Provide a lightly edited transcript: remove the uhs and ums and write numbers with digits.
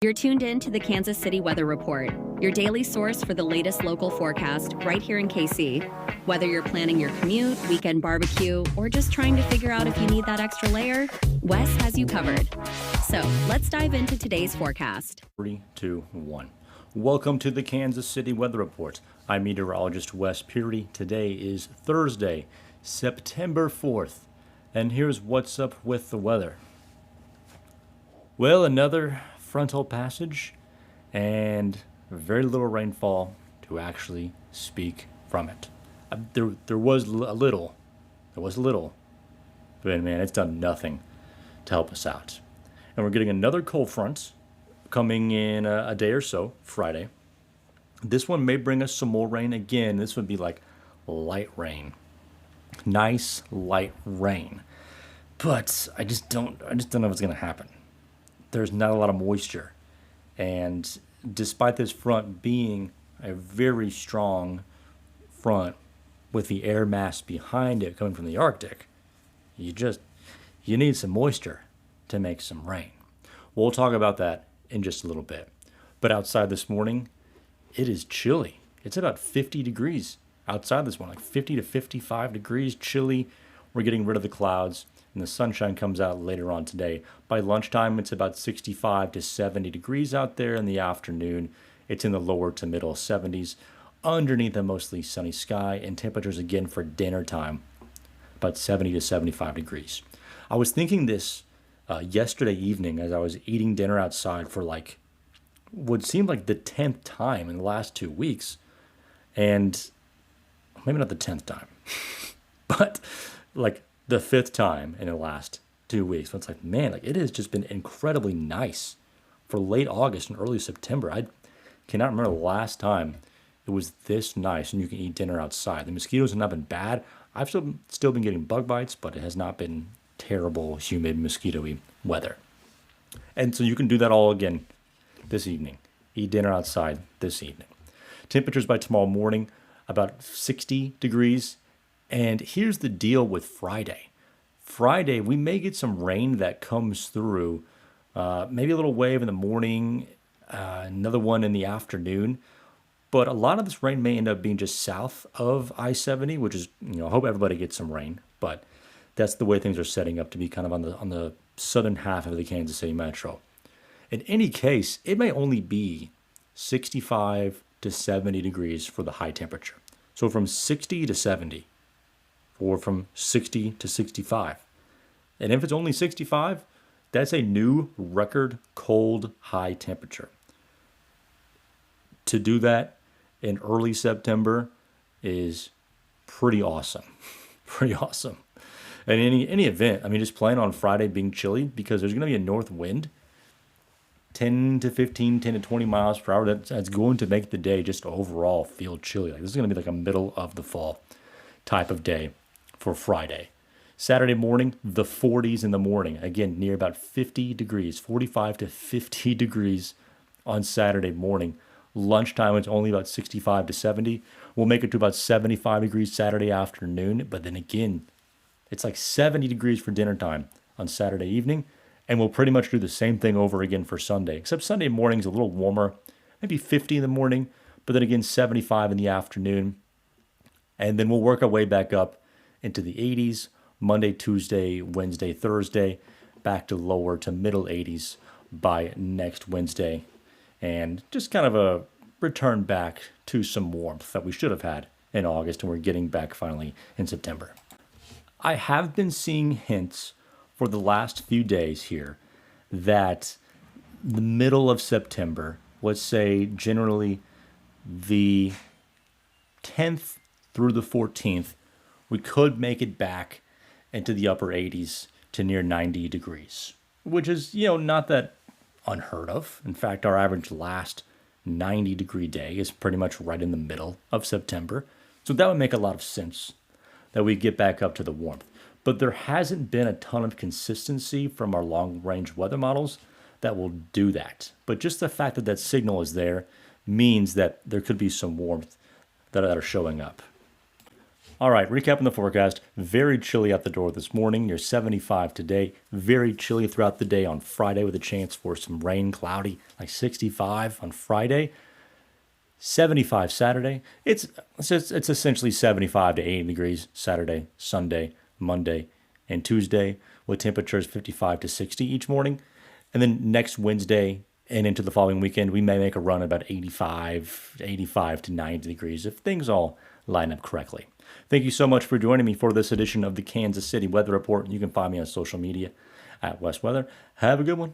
You're tuned in to the Kansas City Weather Report, your daily source for the latest local forecast right here in KC. Whether you're planning your commute, weekend barbecue, or just trying to figure out if you need that extra layer, Wes has you covered. So let's dive into today's forecast. 3, 2, 1. Welcome to the Kansas City Weather Report. I'm meteorologist Wes Peary. Today is Thursday, September 4th, and here's what's up with the weather. Well, another frontal passage and very little rainfall to actually speak from it. There was a little, but man, it's done nothing to help us out. And we're getting another cold front coming in a day or so, Friday. This one may bring us some more rain again. This would be like light rain, nice light rain. But I just don't know what's going to happen. There's not a lot of moisture, and despite this front being a very strong front with the air mass behind it coming from the Arctic, you need some moisture to make some rain. We'll talk about that in just a little bit. But outside this morning, it is chilly. It's about 50 degrees outside this morning, like 50 to 55 degrees, chilly. We're getting rid of the clouds, and the sunshine comes out later on today. By lunchtime, it's about 65 to 70 degrees out there. In the afternoon, it's in the lower to middle 70s underneath a mostly sunny sky, and temperatures again for dinner time, about 70 to 75 degrees. I was thinking this yesterday evening as I was eating dinner outside for like what seemed like the 10th time in the last 2 weeks, and maybe not the 10th time, but like the 5th time in the last 2 weeks. So it's like, man, like it has just been incredibly nice for late August and early September. I cannot remember the last time it was this nice and you can eat dinner outside. The mosquitoes have not been bad. I've still been getting bug bites, but it has not been terrible, humid, mosquito-y weather. And so you can do that all again this evening. Eat dinner outside this evening. Temperatures by tomorrow morning, about 60 degrees. And here's the deal with Friday. Friday, we may get some rain that comes through, maybe a little wave in the morning, another one in the afternoon. But a lot of this rain may end up being just south of I-70, which is, I hope everybody gets some rain. But that's the way things are setting up to be kind of on the southern half of the Kansas City metro. In any case, it may only be 65 to 70 degrees for the high temperature. So from 60 to 70. Or from 60 to 65. And if it's only 65, that's a new record cold high temperature. To do that in early September is pretty awesome. Pretty awesome. And in any event, just plan on Friday being chilly because there's going to be a north wind, 10 to 20 miles per hour. That's going to make the day just overall feel chilly. Like this is going to be like a middle of the fall type of day for Friday. Saturday morning, the 40s in the morning. Again, near about 50 degrees, 45 to 50 degrees on Saturday morning. Lunchtime, it's only about 65 to 70. We'll make it to about 75 degrees Saturday afternoon. But then again, it's like 70 degrees for dinner time on Saturday evening. And we'll pretty much do the same thing over again for Sunday. Except Sunday morning's a little warmer, maybe 50 in the morning. But then again, 75 in the afternoon. And then we'll work our way back up into the 80s, Monday, Tuesday, Wednesday, Thursday, back to lower to middle 80s by next Wednesday. And just kind of a return back to some warmth that we should have had in August, and we're getting back finally in September. I have been seeing hints for the last few days here that the middle of September, let's say generally the 10th through the 14th, we could make it back into the upper 80s to near 90 degrees, which is, not that unheard of. In fact, our average last 90-degree day is pretty much right in the middle of September. So that would make a lot of sense that we get back up to the warmth. But there hasn't been a ton of consistency from our long-range weather models that will do that. But just the fact that that signal is there means that there could be some warmth that are showing up. All right, recapping the forecast. Very chilly out the door this morning. Near 75 today. Very chilly throughout the day on Friday with a chance for some rain, cloudy, like 65 on Friday. 75 Saturday. It's essentially 75 to 80 degrees Saturday, Sunday, Monday, and Tuesday, with temperatures 55 to 60 each morning. And then next Wednesday and into the following weekend, we may make a run about 85 to 90 degrees if things all line up correctly. Thank you so much for joining me for this edition of the Kansas City Weather Report. You can find me on social media at West Weather. Have a good one.